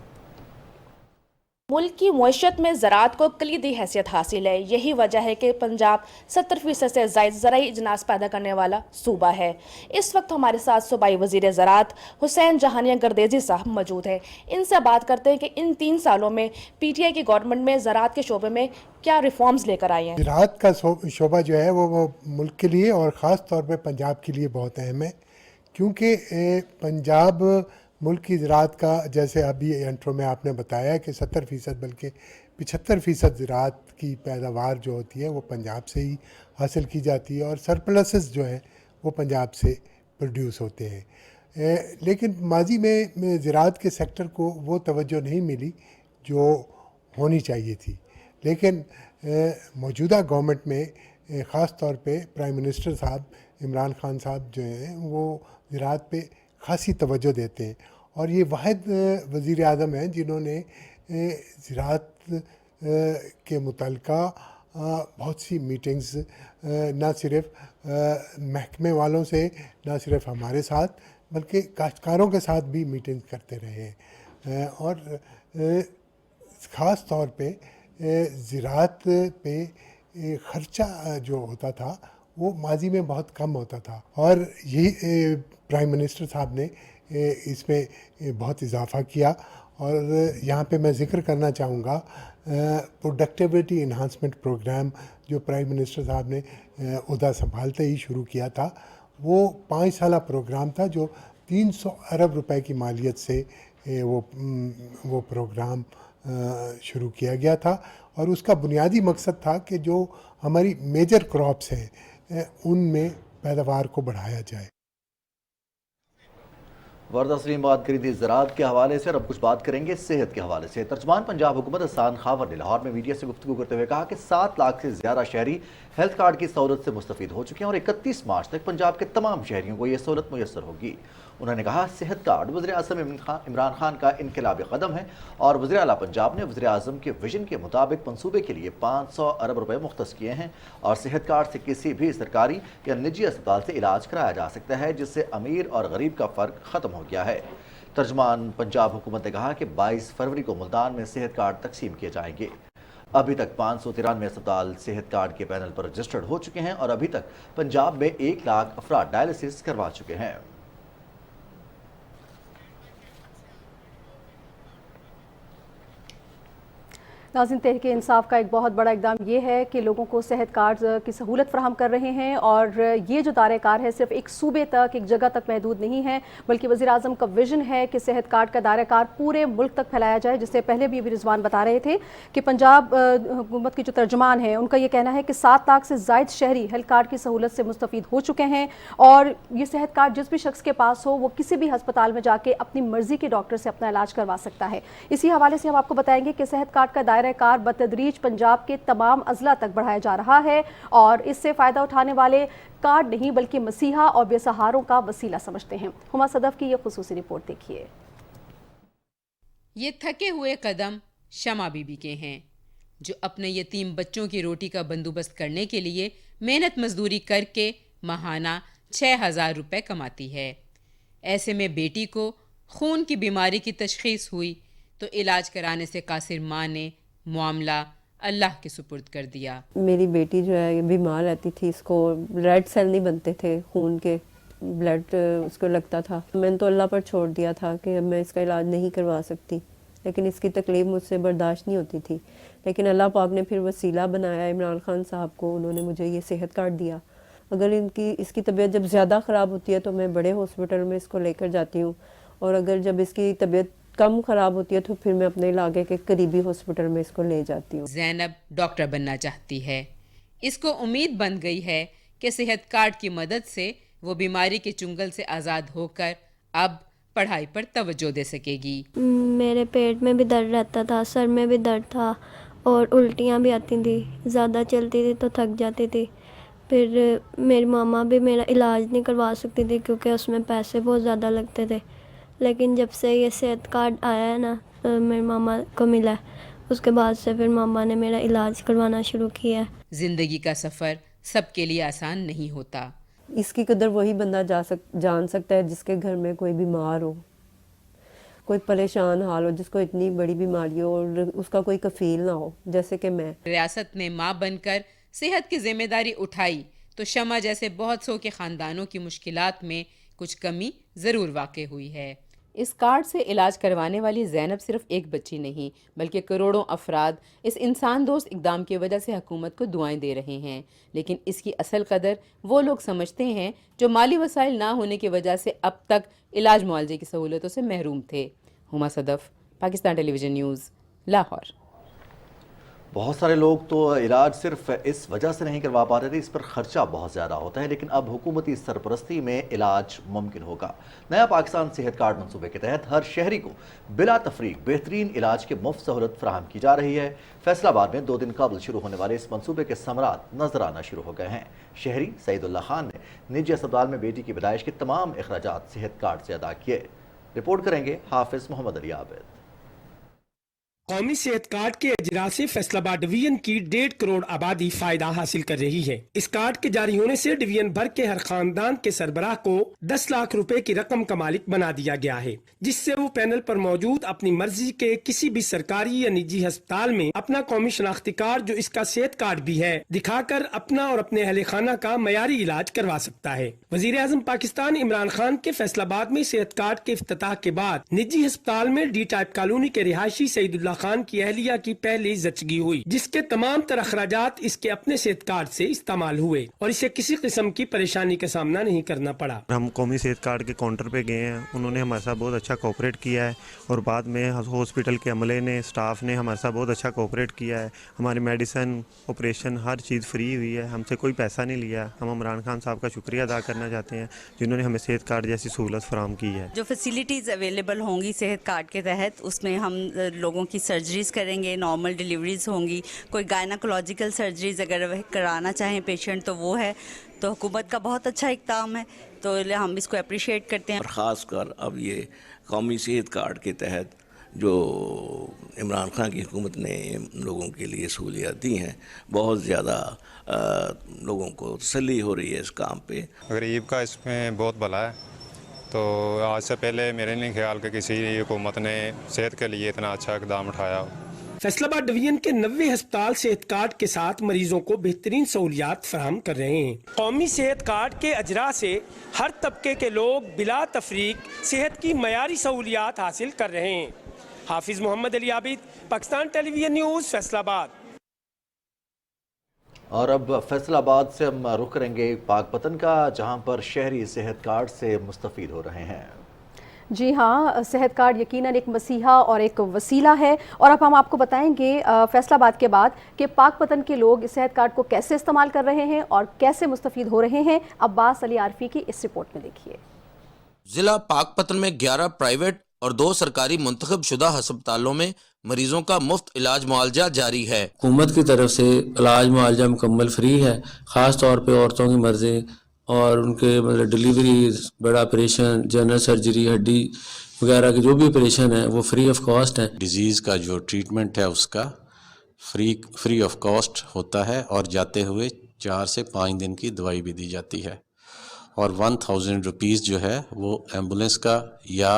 मुल्क की मईशत में ज़राअत को कलीदी हैसियत हासिल है। यही वजह है कि पंजाब 70% से ज़ायद ज़राई इजनास पैदा करने वाला सूबा है। इस वक्त हमारे साथ सूबाई वज़ीर ज़राअत हुसैन जहानिया गर्देजी साहब मौजूद हैं। इनसे बात करते हैं कि इन 3 सालों में PTI की गवर्नमेंट में ज़राअत के शोबे में क्या रिफॉर्म्स लेकर आई हैं। ज़राअत का शोबा जो है वो मुल्क के लिए और ख़ास तौर पर पंजाब के लिए बहुत अहम है, क्योंकि पंजाब मुल्क की ज़राअत का, जैसे अभी इंट्रो में आपने बताया कि 70% बल्कि 75% ज़राअत की पैदावार जो होती है वो पंजाब से ही हासिल की जाती है और सरप्लसेस जो हैं वो पंजाब से प्रोड्यूस होते हैं। लेकिन माजी में ज़राअत के सेक्टर को वो तवज्जो नहीं मिली जो होनी चाहिए थी। लेकिन मौजूदा गवर्नमेंट में ख़ास तौर पे प्राइम मिनिस्टर साहब इमरान खान साहब जो हैं वो ज़राअत पे खासी तवज्जो देते हैं और ये वाहिद वज़ीर आज़म हैं जिन्होंने ज़राअत के मुतल्लिका बहुत सी मीटिंग्स न सिर्फ महकमे वालों से, न सिर्फ हमारे साथ, बल्कि काश्तकारों के साथ भी मीटिंग करते रहे हैं और ख़ास तौर पे ज़राअत पे ख़र्चा जो होता था वो माजी में बहुत कम होता था और यही प्राइम मिनिस्टर साहब ने इसमें बहुत इजाफ़ा किया। और यहाँ पे मैं ज़िक्र करना चाहूँगा प्रोडक्टिविटी इन्हांसमेंट प्रोग्राम जो प्राइम मिनिस्टर साहब ने ओहदा संभालते ही शुरू किया था। वो 5 साला प्रोग्राम था जो 300 अरब रुपए की मालियत से वो प्रोग्राम शुरू किया गया था और उसका बुनियादी मकसद था कि जो हमारी मेजर क्रॉप्स हैं उनमें पैदावार को बढ़ाया जाए। वर्दा सलीम बात करी थी ज़राअत के हवाले से और अब कुछ बात करेंगे सेहत के हवाले से। तर्जुमान पंजाब हुकूमत हसन खावर ने लाहौर में मीडिया से गुफ्तगू करते हुए कहा कि 7 लाख से ज़्यादा शहरी हेल्थ कार्ड की सहूलत से मुस्तफ़ीद हो चुके हैं और 31 मार्च तक पंजाब के तमाम शहरियों को यह सहूलत मुयसर होगी। उन्होंने कहा सेहत कार्ड वज़ीर आज़म इमरान खान का इनकलाबी कदम है और वज़ीर आला पंजाब ने वज़ीर आज़म के विजन के मुताबिक मनसूबे के लिए 500 अरब रुपए मुख्तस किए हैं और सेहत कार्ड से किसी भी सरकारी या निजी अस्पताल से इलाज कराया जा सकता है, जिससे अमीर और गरीब का फ़र्क ख़त्म हो गया है। तर्जुमान पंजाब हुकूमत ने कहा कि 22 फरवरी को मुल्तान में सेहत कार्ड तकसीम किए जाएंगे। अभी तक 593 अस्पताल सेहत कार्ड के पैनल पर रजिस्टर्ड हो चुके हैं और अभी तक पंजाब में 1 लाख अफराद डायलिसिस करवा चुके हैं। नाज़रीन, तहरीक इंसाफ का एक बहुत बड़ा इक़दाम ये है कि लोगों को सेहत कार्ड की सहूलत फराहम कर रहे हैं, और ये जो दायरे कार है सिर्फ एक सूबे तक, एक जगह तक महदूद नहीं है, बल्कि वज़ीर आज़म का विजन है कि सेहत कार्ड का दायरा कार पूरे मुल्क तक फैलाया जाए। जिससे पहले भी रिजवान बता रहे थे कि पंजाब हुकूमत के जो तर्जुमान हैं उनका ये कहना है कि 7 लाख से ज़ायद शहरी हेल्थ कार्ड की सहूलत से मुस्तफ़ीद हो चुके हैं, और ये सेहत कार्ड जिस भी शख्स के पास हो वो किसी भी हस्पताल में जाके अपनी मर्ज़ी के डॉक्टर से अपना इलाज करवा सकता है। इसी हवाले से हम आपको बताएंगे कि सेहत कार्ड का दायरा कार बतदरीज पंजाब के तमाम अजला तक बढ़ाया जा रहा है, और इससे फ़ायदा उठाने वाले कार्ड नहीं बल्कि मसीहा और बेसहारों का वसीला समझते हैं। हुमा सदफ की ये खुसूसी रिपोर्ट देखिए। ये थके हुए कदम शमा बीबी के हैं, जो अपने यतीम बच्चों की रोटी का बंदोबस्त करने के लिए मेहनत मजदूरी करके माहाना 6,000 रुपये कमाती है। ऐसे में बेटी को खून की बीमारी की तशखीस हुई तो इलाज कराने से कासिर माँ ने मामला अल्लाह के सुपुर्द कर दिया। मेरी बेटी जो है बीमार रहती थी, इसको रेड सेल नहीं बनते थे खून के, ब्लड उसको लगता था। मैंने तो अल्लाह पर छोड़ दिया था कि मैं इसका इलाज नहीं करवा सकती, लेकिन इसकी तकलीफ़ मुझसे बर्दाश्त नहीं होती थी। लेकिन अल्लाह पाक ने फिर वसीला बनाया इमरान खान साहब को, उन्होंने मुझे ये सेहत कार्ड दिया। अगर इसकी तबीयत जब ज़्यादा ख़राब होती है तो मैं बड़े हॉस्पिटल में इसको लेकर जाती हूँ, और अगर जब इसकी तबीयत कम ख़राब होती है तो फिर मैं अपने इलाके के करीबी हॉस्पिटल में इसको ले जाती हूँ। ज़ैनब डॉक्टर बनना चाहती है। इसको उम्मीद बन गई है कि सेहत कार्ड की मदद से वो बीमारी के चुंगल से आज़ाद होकर अब पढ़ाई पर तवज्जो दे सकेगी। मेरे पेट में भी दर्द रहता था, सर में भी दर्द था, और उल्टियाँ भी आती थी, ज़्यादा चलती थी तो थक जाती थी। फिर मेरी मामा भी मेरा इलाज नहीं करवा सकती थी क्योंकि उसमें पैसे बहुत ज़्यादा लगते थे। लेकिन जब से ये सेहत कार्ड आया है ना, मेरे मामा को मिला, उसके बाद से फिर मामा ने मेरा इलाज करवाना शुरू किया। ज़िंदगी का सफ़र सबके लिए आसान नहीं होता। इसकी कदर वही बंदा जान सकता है जिसके घर में कोई बीमार हो, कोई परेशान हाल हो, जिसको इतनी बड़ी बीमारी हो और उसका कोई कफील ना हो, जैसे कि मैं। रियासत ने माँ बनकर सेहत की जिम्मेदारी उठाई तो शमा जैसे बहुत सौ के ख़ानदानों की मुश्किलात में कुछ कमी ज़रूर वाक़ई हुई है। इस कार्ड से इलाज करवाने वाली ज़ैनब सिर्फ एक बच्ची नहीं बल्कि करोड़ों अफराद इस इंसान दोस्त इक़दाम की वजह से हुकूमत को दुआएं दे रहे हैं। लेकिन इसकी असल कदर वो लोग समझते हैं जो माली वसाइल ना होने की वजह से अब तक इलाज मुआवजे की सहूलतों से महरूम थे। Huma Sadaf, Pakistan television news, Lahore. बहुत सारे लोग तो इलाज सिर्फ इस वजह से नहीं करवा पा रहे थे, इस पर खर्चा बहुत ज़्यादा होता है, लेकिन अब हुकूमती सरपरस्ती में इलाज मुमकिन होगा। नया पाकिस्तान सेहत कार्ड मंसूबे के तहत हर शहरी को बिला तफरीक बेहतरीन इलाज की मुफ्त सहूलत फराहम की जा रही है। फैसलाबाद में 2 दिन कबल शुरू होने वाले इस मंसूबे के समरात नजर आना शुरू हो गए हैं। शहरी सईदुल्ला खान ने निजी अस्पताल में बेटी की पैदाइश के तमाम अखराजात सेहत कार्ड से अदा किए। रिपोर्ट करेंगे हाफिज मोहम्मद अली आबिद। कौमी सेहत कार्ड के अजरा से फैसलाबाद डिवीजन की 1.5 करोड़ आबादी फायदा हासिल कर रही है। इस कार्ड के जारी होने से डिवीजन भर के हर खानदान के सरबराह को 10 लाख रुपए की रकम का मालिक बना दिया गया है, जिससे वो पैनल पर मौजूद अपनी मर्जी के किसी भी सरकारी या निजी अस्पताल में अपना कौमी शनाख्ती कार्ड, जो इसका सेहत कार्ड भी है, दिखाकर अपना और अपने अहले खाना का मयारी इलाज करवा सकता है। वजीर आजम पाकिस्तान इमरान खान के फैसलाबाद में सेहत कार्ड के इफ्तिताह के बाद निजी अस्पताल में डी टाइप कॉलोनी के रिहायशी सईदुल्ला खान की अहलिया की पहली जचगी हुई, जिसके तमाम तर अखराजात इसके अपने सेहत कार्ड से इस्तेमाल हुए और इसे किसी किस्म की परेशानी का सामना नहीं करना पड़ा। हम कौमी सेहत कार्ड के काउंटर पे गए हैं, उन्होंने हमारे साथ बहुत अच्छा कोऑपरेट किया है, और बाद में हॉस्पिटल के अमले ने, स्टाफ ने हमारे साथ बहुत अच्छा कोऑपरेट किया है। हमारी मेडिसिन, ऑपरेशन, हर चीज़ फ्री हुई है, हमसे कोई पैसा नहीं लिया। हम इमरान खान साहब का शुक्रिया अदा करना चाहते हैं जिन्होंने हमें सेहत कार्ड जैसी सहूलत फराहम की है। जो फैसिलिटीज़ अवेलेबल होंगी सेहत कार्ड के तहत, उसमें हम लोगों की सर्जरीज करेंगे, नॉर्मल डिलीवरीज होंगी, कोई गायनाकोलॉजिकल सर्जरीज अगर वह कराना चाहें पेशेंट तो वो है। तो हुकूमत का बहुत अच्छा इक़दाम है, तो हम इसको अप्रिशिएट करते हैं। और ख़ासकर अब ये कौमी सेहत कार्ड के तहत जो इमरान खान की हुकूमत ने लोगों के लिए सहूलियत दी हैं, बहुत ज़्यादा लोगों को तसल्ली हो रही है इस काम पे। गरीब का इसमें बहुत भला है, तो आज से पहले मेरे नहीं ख्याल कि किसी हुकूमत ने सेहत के लिए इतना अच्छा इक़दाम उठाया। फैसलाबाद डिवीजन के 90 अस्पताल सेहत कार्ड के साथ मरीजों को बेहतरीन सहूलियात फराहम कर रहे हैं। कौमी सेहत कार्ड के अजरा से हर तबके के लोग बिला तफरीक सेहत की मयारी सहूलियात हासिल कर रहे हैं। हाफिज मोहम्मद अली आबिद, पाकिस्तान टेलीविजन न्यूज़, फैसलाबाद। और अब फैसलाबाद से हम रुख करेंगे पाकपतन का, जहां पर शहरी सेहत कार्ड से मुस्तफीद हो रहे हैं। जी हाँ, सेहत कार्ड यकीनन एक मसीहा और एक वसीला है। और अब हम आपको बताएंगे फैसलाबाद के बाद कि पाकपतन के लोग इस सेहत कार्ड को कैसे इस्तेमाल कर रहे हैं और कैसे मुस्तफीद हो रहे हैं। अब्बास अली आरफी की इस रिपोर्ट में देखिए। जिला पाकपतन में 11 प्राइवेट और 2 सरकारी मुंतखब शुदा अस्पतालों में मरीजों का मुफ्त इलाज मुआवजा जारी है। हुकूमत की तरफ से इलाज मुआवजा मुकम्मल फ्री है। ख़ास तौर पे औरतों की मर्ज़ी और उनके मतलब डिलीवरी, बड़ा ऑपरेशन, जनरल सर्जरी, हड्डी वगैरह के जो भी ऑपरेशन है वो फ्री ऑफ कॉस्ट है। डिजीज़ का जो ट्रीटमेंट है उसका फ्री ऑफ कॉस्ट होता है और जाते हुए 4 से 5 दिन की दवाई भी दी जाती है। और 1000 रुपीज़ जो है वो एम्बुलेंस का या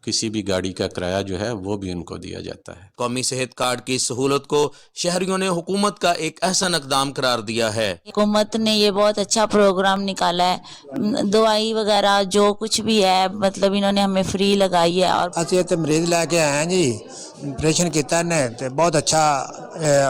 किसी भी गाड़ी का किराया जो है वो भी उनको दिया जाता है। कौमी सेहत कार्ड की सहूलत को शहरियों ने हुकूमत का एक अहसन इक़दाम करार दिया है। हुकूमत ने ये बहुत अच्छा प्रोग्राम निकाला है, दवाई वगैरह जो कुछ भी है मतलब इन्होंने हमें फ्री लगाई है। और असं इत्थे मरीज लैके आए हैं जी, ऑपरेशन किया ने ते बहुत अच्छा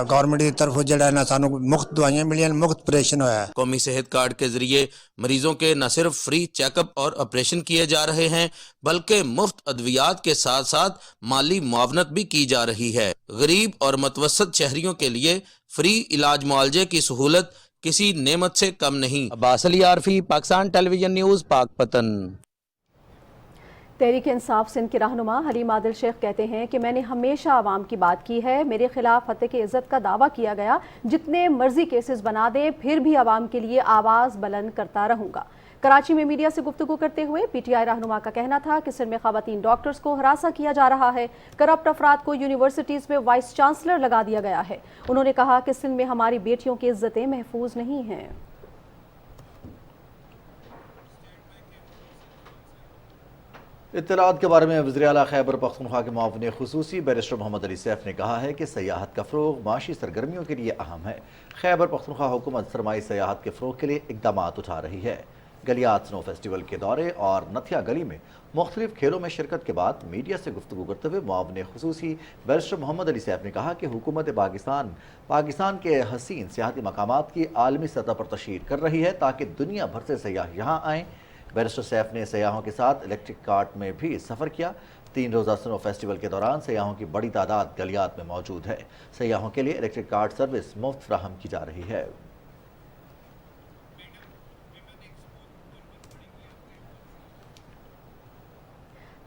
गवर्नमेंट की तरफ जड़ा ना सानू मुफ्त दवाइयां मिलियां, मुफ्त ऑपरेशन होया है। कौमी सेहत कार्ड के जरिए मरीजों के न सिर्फ फ्री चेकअप और ऑपरेशन किए जा रहे हैं बल्कि मुफ्त अद्वियात के साथ साथ माली मुआवनत भी की जा रही है। गरीब और मतवसत शहरियों के लिए फ्री इलाज मुआवजे की सहूलत किसी नेमत से कम नहीं। Abbas Ali Arfi, Pakistan television news, Pakpattan. तहरीक इंसाफ सिंध के रहनुमा हलीम आदिल शेख कहते हैं कि मैंने हमेशा आवाम की बात की है, मेरे खिलाफ हत्या की इज्जत का दावा किया गया, जितने मर्जी केसेस बना दे फिर भी आवाम के लिए आवाज़ बुलंद करता रहूँगा। कराची में मीडिया से गुफ्तगू करते हुए पीटीआई रहनुमा का कहना था कि सिंध में ख़वातीन डॉक्टर्स को हरासा किया जा रहा है, करप्ट अफराद को यूनिवर्सिटीज़ में वाइस चांसलर लगा दिया गया है। उन्होंने कहा कि सिंध में हमारी बेटियों की इज्जतें महफूज नहीं हैं। इत्तलात के बारे में वज़ीर आला खैबर पख्तूनख्वा के मुआविन खुसूसी बैरिस्टर मोहम्मद अली सैफ ने कहा है कि सयाहत का फ़रोग़ माशी सरगर्मियों के लिए अहम है। खैबर पख्तूनख्वा हुकूमत सरमाई सयाहत के फ़रोग़ के लिए इक़दाम उठा रही है। गलियात स्नो फेस्टिवल के दौरे और नथिया गली में मुख्तलिफ खेलों में शिरकत के बाद मीडिया से गुफ्तगू करते हुए मुआविन खुसूसी बैरिस्टर मोहम्मद अली सैफ ने कहा कि हुकूमत पाकिस्तान के हसीन सियाहती मकामात की आलमी सतह पर तशहीर कर रही है ताकि दुनिया भर से सयाह यहाँ आएँ। बैरिस्टर सैफ ने सयाहों के साथ इलेक्ट्रिक कार्ट में भी सफ़र किया। 3 रोज़ा स्नो फेस्टिवल के दौरान सयाहों की बड़ी तादाद गलियात में मौजूद है। सयाहों के लिए इलेक्ट्रिक कार्ट सर्विस मुफ्त फराहम की जा रही है।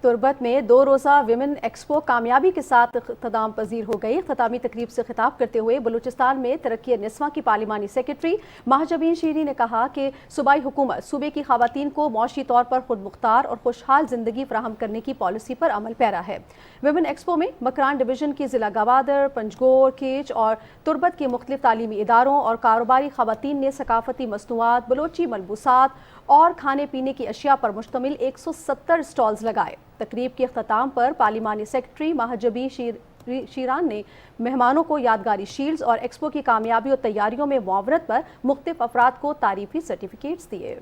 तुर्बत में 2 रोज़ा विमेन एक्सपो कामयाबी के साथ इख्तिताम पजीर हो गई। इख्तितामी तकरीब से खिताब करते हुए बलूचिस्तान में तरक्की निस्वा की पार्लिमानी सेक्रेटरी महाजबीन शीरी ने कहा कि सूबाई हुकूमत सूबे की खवातीन को मौशी तौर पर खुद मुख्तार और खुशहाल जिंदगी फराहम करने की पॉलिसी पर अमल पैरा है। विमेन एक्सपो में मकरान डिवीज़न की ज़िला गवादर, पंजगोर, केच और तुर्बत के मुख्तलिफ तालीमी इदारों और कारोबारी खवातीन ने सकाफती मसनूआत, बलोची मलबूसात और खाने पीने की अशिया पर मुश्तमिल 170 स्टॉल्स लगाए। तकरीब के अख्ताम पर पार्लिमानी सेक्रेटरी महाजबी शीरान ने मेहमानों को यादगारी शील्ड्स और एक्सपो की कामयाबी और तैयारियों में मुआवनत पर मुख्तलिफ अफराद को तारीफी सर्टिफिकेट्स दिए।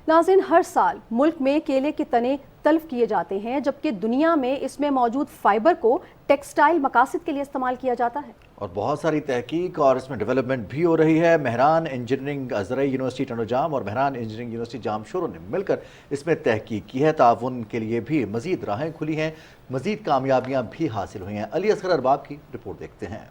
नाज़रीन, हर साल मुल्क में केले के तने तल्फ किए जाते हैं जबकि दुनिया में इसमें मौजूद फाइबर को टेक्सटाइल मकासद के लिए इस्तेमाल किया जाता है और बहुत सारी तहकीक और इसमें डेवलपमेंट भी हो रही है। मेहरान इंजीनियरिंग ज़रई यूनिवर्सिटी टंडोजाम और मेहरान इंजीनियरिंग यूनिवर्सिटी जामशोरों ने मिलकर इसमें तहकीक की है। ताउन के लिए भी मज़ीद राहें खुली हैं, मज़ीद कामयाबियाँ भी हासिल हुई हैं। अली असगर अरबाब की रिपोर्ट देखते हैं।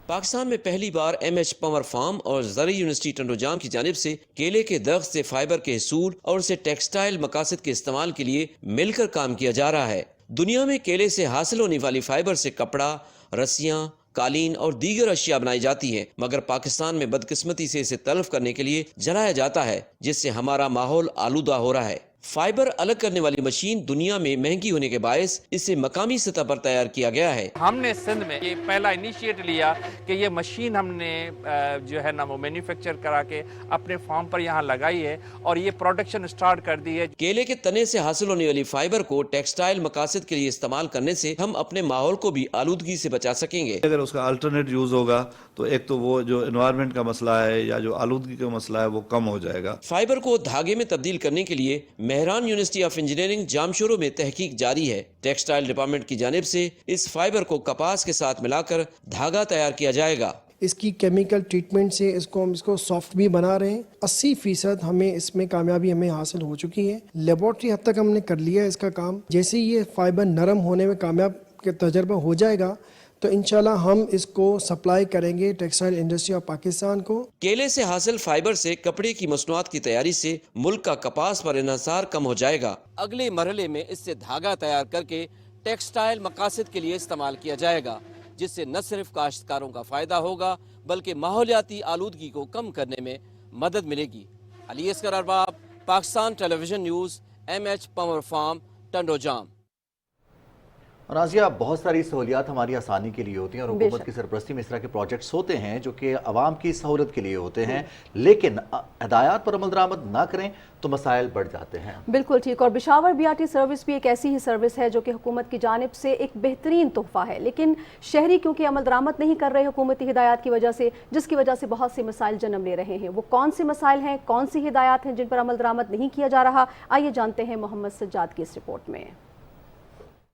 पाकिस्तान में पहली बार MH पावर फार्म और ज़रई यूनिवर्सिटी टंडोजाम की जानिब से केले के दरख्त से फाइबर के हसूल और उसे टेक्सटाइल मकासद के इस्तेमाल के लिए मिलकर काम किया जा रहा है। दुनिया में केले से हासिल होने वाली फाइबर से कपड़ा, रस्सियाँ, कालीन और दीगर अशिया बनाई जाती है, मगर पाकिस्तान में बदकिस्मती से इसे तल्फ करने के लिए जलाया जाता है जिससे हमारा माहौल आलूदा हो रहा है। फाइबर अलग करने वाली मशीन दुनिया में महंगी होने के बायस इसे मकामी सतह पर तैयार किया गया है। हमने सिंध में ये पहला इनिशिएट लिया कि ये मशीन हमने जो है ना वो मैन्युफैक्चर करा के अपने फार्म पर यहाँ लगाई है और ये प्रोडक्शन स्टार्ट कर दी है। केले के तने से हासिल होने वाली फाइबर को टेक्सटाइल मकासद के लिए इस्तेमाल करने से हम अपने माहौल को भी आलूदगी से बचा सकेंगे। अगर उसका अल्टरनेट यूज होगा तो एक तो वो जो एनवायरनमेंट का मसला है या जो आलूदगी का मसला है वो कम हो जाएगा। फाइबर को धागे में तब्दील करने के लिए Mehran university of engineering Jamshoro में तहकीक जारी है। टेक्सटाइल डिपार्टमेंट की जानिब से इस फाइबर को कपास के साथ मिलाकर धागा तैयार किया जाएगा। इसकी केमिकल ट्रीटमेंट से इसको सॉफ्ट भी बना रहे हैं। 80% हमें इसमें कामयाबी हमें हासिल हो चुकी है। लेबोरेटरी हद तक हमने कर लिया है इसका काम। जैसे ही ये फाइबर नरम होने में कामयाब के तजर्बा हो जाएगा तो इंशाल्लाह हम इसको सप्लाई करेंगे टेक्सटाइल इंडस्ट्री ऑफ पाकिस्तान को। केले से हासिल फाइबर से कपड़े की मसनूआत की तैयारी से मुल्क का कपास पर इन्हिसार कम हो जाएगा। अगले मरहले में इससे धागा तैयार करके टेक्सटाइल मकासद के लिए इस्तेमाल किया जाएगा, जिससे न सिर्फ काश्तकारों का फायदा होगा बल्कि माहौलियाती आलूदगी को कम करने में मदद मिलेगी। Ali Asghar Arbab, Pakistan television news, MH power farm, Tandojam. Nazia, बहुत सारी सहूलियात हमारी आसानी के लिए होती हैं और हुकूमत की सरपरस्ती में इस तरह के प्रोजेक्ट्स होते हैं जो कि आवाम की सहूलत के लिए होते हैं, लेकिन हदायत पर अमल दरामद ना करें तो मसाइल बढ़ जाते हैं। बिल्कुल ठीक। और बिशावर BRT सर्विस भी एक ऐसी ही सर्विस है जो कि हुकूमत की जानिब से एक बेहतरीन तोहफा है, लेकिन शहरी क्योंकि अमल दरामद नहीं कर रहे हुकूमती हिदायत की वजह से, जिसकी वजह से बहुत से मसाइल जन्म ले रहे हैं। वो कौन से मसाइल हैं, कौन सी हिदायत हैं जिन पर अमल दरामद नहीं किया जा रहा, आइए जानते हैं मोहम्मद सज्जाद की इस रिपोर्ट में।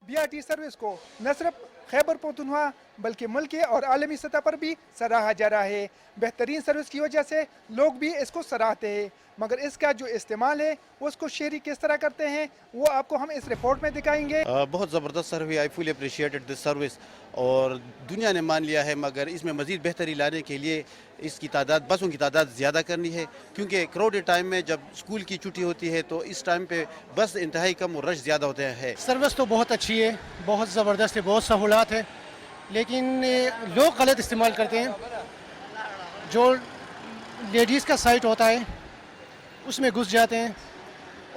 BRT सर्विस को न सिर्फ खैबर पख्तूनख्वा बल्कि मुल्की और आलमी सतह पर भी सराहा जा रहा है। बेहतरीन सर्विस की वजह से लोग भी इसको सराहते हैं, मगर इसका जो इस्तेमाल है वो उसको शहरी किस तरह करते हैं वो आपको हम इस रिपोर्ट में दिखाएंगे। बहुत ज़बरदस्त service, I fully appreciated this service और दुनिया ने मान लिया है, मगर इसमें मज़ीद बेहतरी लाने के लिए इसकी तादाद, बसों की तादाद ज़्यादा करनी है, क्योंकि क्राउडेड टाइम में जब स्कूल की छुट्टी होती है तो इस टाइम पे बस इंतहाई कम और रश ज़्यादा होते हैं। सर्विस तो बहुत अच्छी है, बहुत ज़बरदस्त है, बहुत सहूलत है, लेकिन लोग गलत इस्तेमाल करते हैं। जो लेडीज़ का साइट होता है उसमें घुस जाते हैं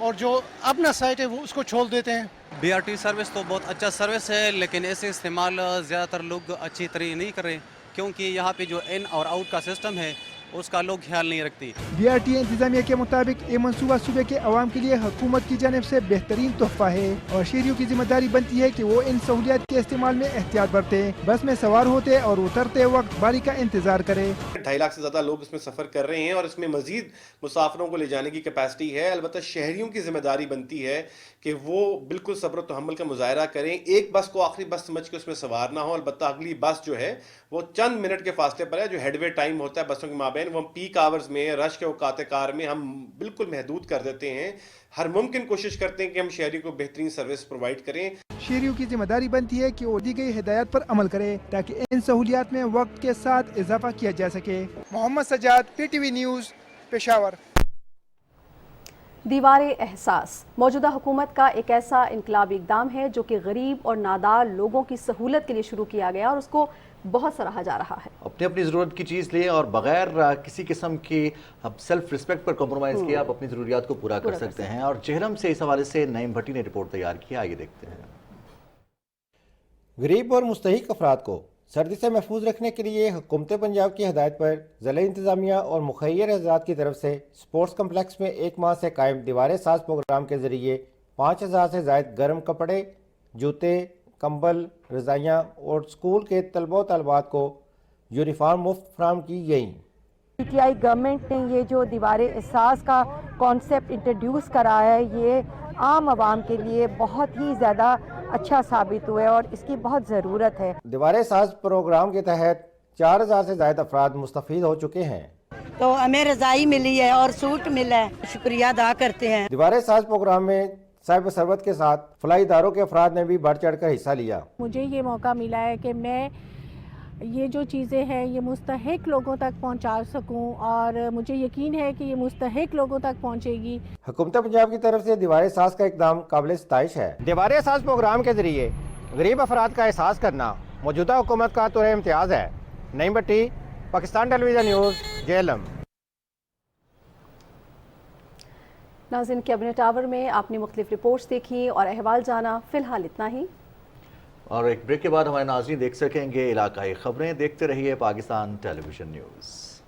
और जो अपना साइट है वो उसको छोड़ देते हैं। BRT सर्विस तो बहुत अच्छा सर्विस है, लेकिन ऐसे इस्तेमाल ज़्यादातर लोग अच्छी तरह नहीं कर रहे, क्योंकि यहाँ पे जो इन और आउट का सिस्टम है उसका लोग ख्याल नहीं रखती। BRT इंतजामिया के मुताबिक ये मनसूबा सूबे के अवाम के लिए हुकूमत की जानिब से बेहतरीन तोहफा है और शहरियों की जिम्मेदारी बनती है कि वो इन सहूलियात के इस्तेमाल में एहतियात बरते, बस में सवार होते और उतरते वक्त बारी का इंतजार करे। 2.5 लाख से ज़्यादा लोग इसमें सफ़र कर रहे हैं और इसमें मज़ीद मुसाफिरों को ले जाने की कैपेसिटी है। अलबत्ता शहरियों की जिम्मेदारी बनती है कि वो बिल्कुल सब्र व तहम्मुल का मुजाहरा करें, एक बस को आखिरी बस समझ के उसमें सवार ना हो। अलबत्ता अगली बस जो है वो चंद मिनट के फासले पर है, जो हेडवे टाइम होता है बसों के माबैन वो हम पीक आवर्स में, रश के औकात कार में हम बिल्कुल महदूद कर देते हैं। हर मुमकिन कोशिश करते हैं कि हम शहरियों को बेहतरीन सर्विस प्रोवाइड करें। शहरियों की जिम्मेदारी बनती है कि वो दी गई हिदायत पर अमल करें ताकि इन सहूलियात में वक्त के साथ इजाफा किया जा सके। Mohammad Sajjad, PTV news, Peshawar. दीवारे एहसास मौजूदा हुकूमत का एक ऐसा इनकलाबी इकदाम है जो कि गरीब और नादार लोगों की सहूलत के लिए शुरू किया गया और उसको बहुत सराहा जा रहा है। अपनी अपनी ज़रूरत की चीज़ लें और बगैर किसी किस्म की सेल्फ रिस्पेक्ट पर कॉम्प्रोमाइज़ किए आप अपनी ज़रूरियात को पूरा कर सकते हैं। और जहलम से इस हवाले से नईम भट्टी ने रिपोर्ट तैयार की, आइए देखते हैं। गरीब और मुस्तहिक अफराद को सर्दी से महफूज रखने के लिए हुकूमत पंजाब की हदायत पर ज़िला इंतज़ामिया और मुखैर हज़रात की तरफ से स्पोर्ट्स कम्प्लेक्स में 1 माह से कायम दीवारे साज प्रोग्राम के ज़रिए 5000 से ज़ायद गर्म कपड़े, जूते, कंबल, रज़ाइयाँ और स्कूल के तलबा तलबात को यूनिफॉर्म मुफ्त फराहम की गई। PTI गवर्नमेंट ने ये जो दीवारे एहसास का कॉन्सेप्ट इंट्रोड्यूस करा है, ये आम आवाम के लिए बहुत ही ज़्यादा अच्छा साबित हुआ है और इसकी बहुत ज़रूरत है। दीवारे साज प्रोग्राम के तहत 4000 से ज़ायद अफराद मुस्तफ़ीद हो चुके हैं। तो हमें रज़ाई मिली है और सूट मिला है, शुक्रिया अदा करते हैं। दीवारे साज प्रोग्राम में साहिब सरबत के साथ फलाई इदारों के अफराद ने भी बढ़ चढ़ कर हिस्सा लिया। मुझे ये मौका मिला है कि मैं ये जो चीज़ें हैं ये मुस्तहिक लोगों तक पहुंचा सकूं और मुझे यकीन है कि ये मुस्तहिक लोगों तक पहुंचेगी। हुकूमत पंजाब की तरफ से दीवारे साज का इकदाम काबिल सताइश है। दीवारे साज प्रोग्राम के जरिए गरीब अफराद का एहसास करना मौजूदा हुकूमत का तौर इम्तियाज़ है। नईम भट्टी, पाकिस्तान टेलीविजन न्यूज़, जेहलम। नाज़रीन, कैबिनेट टावर में आपने मुख्तलिफ रिपोर्ट्स देखी और अहवाल जाना। फ़िलहाल इतना ही। और एक ब्रेक के बाद हमारे नाज़रीन देख सकेंगे इलाकाई खबरें। देखते रहिए पाकिस्तान टेलीविज़न न्यूज़।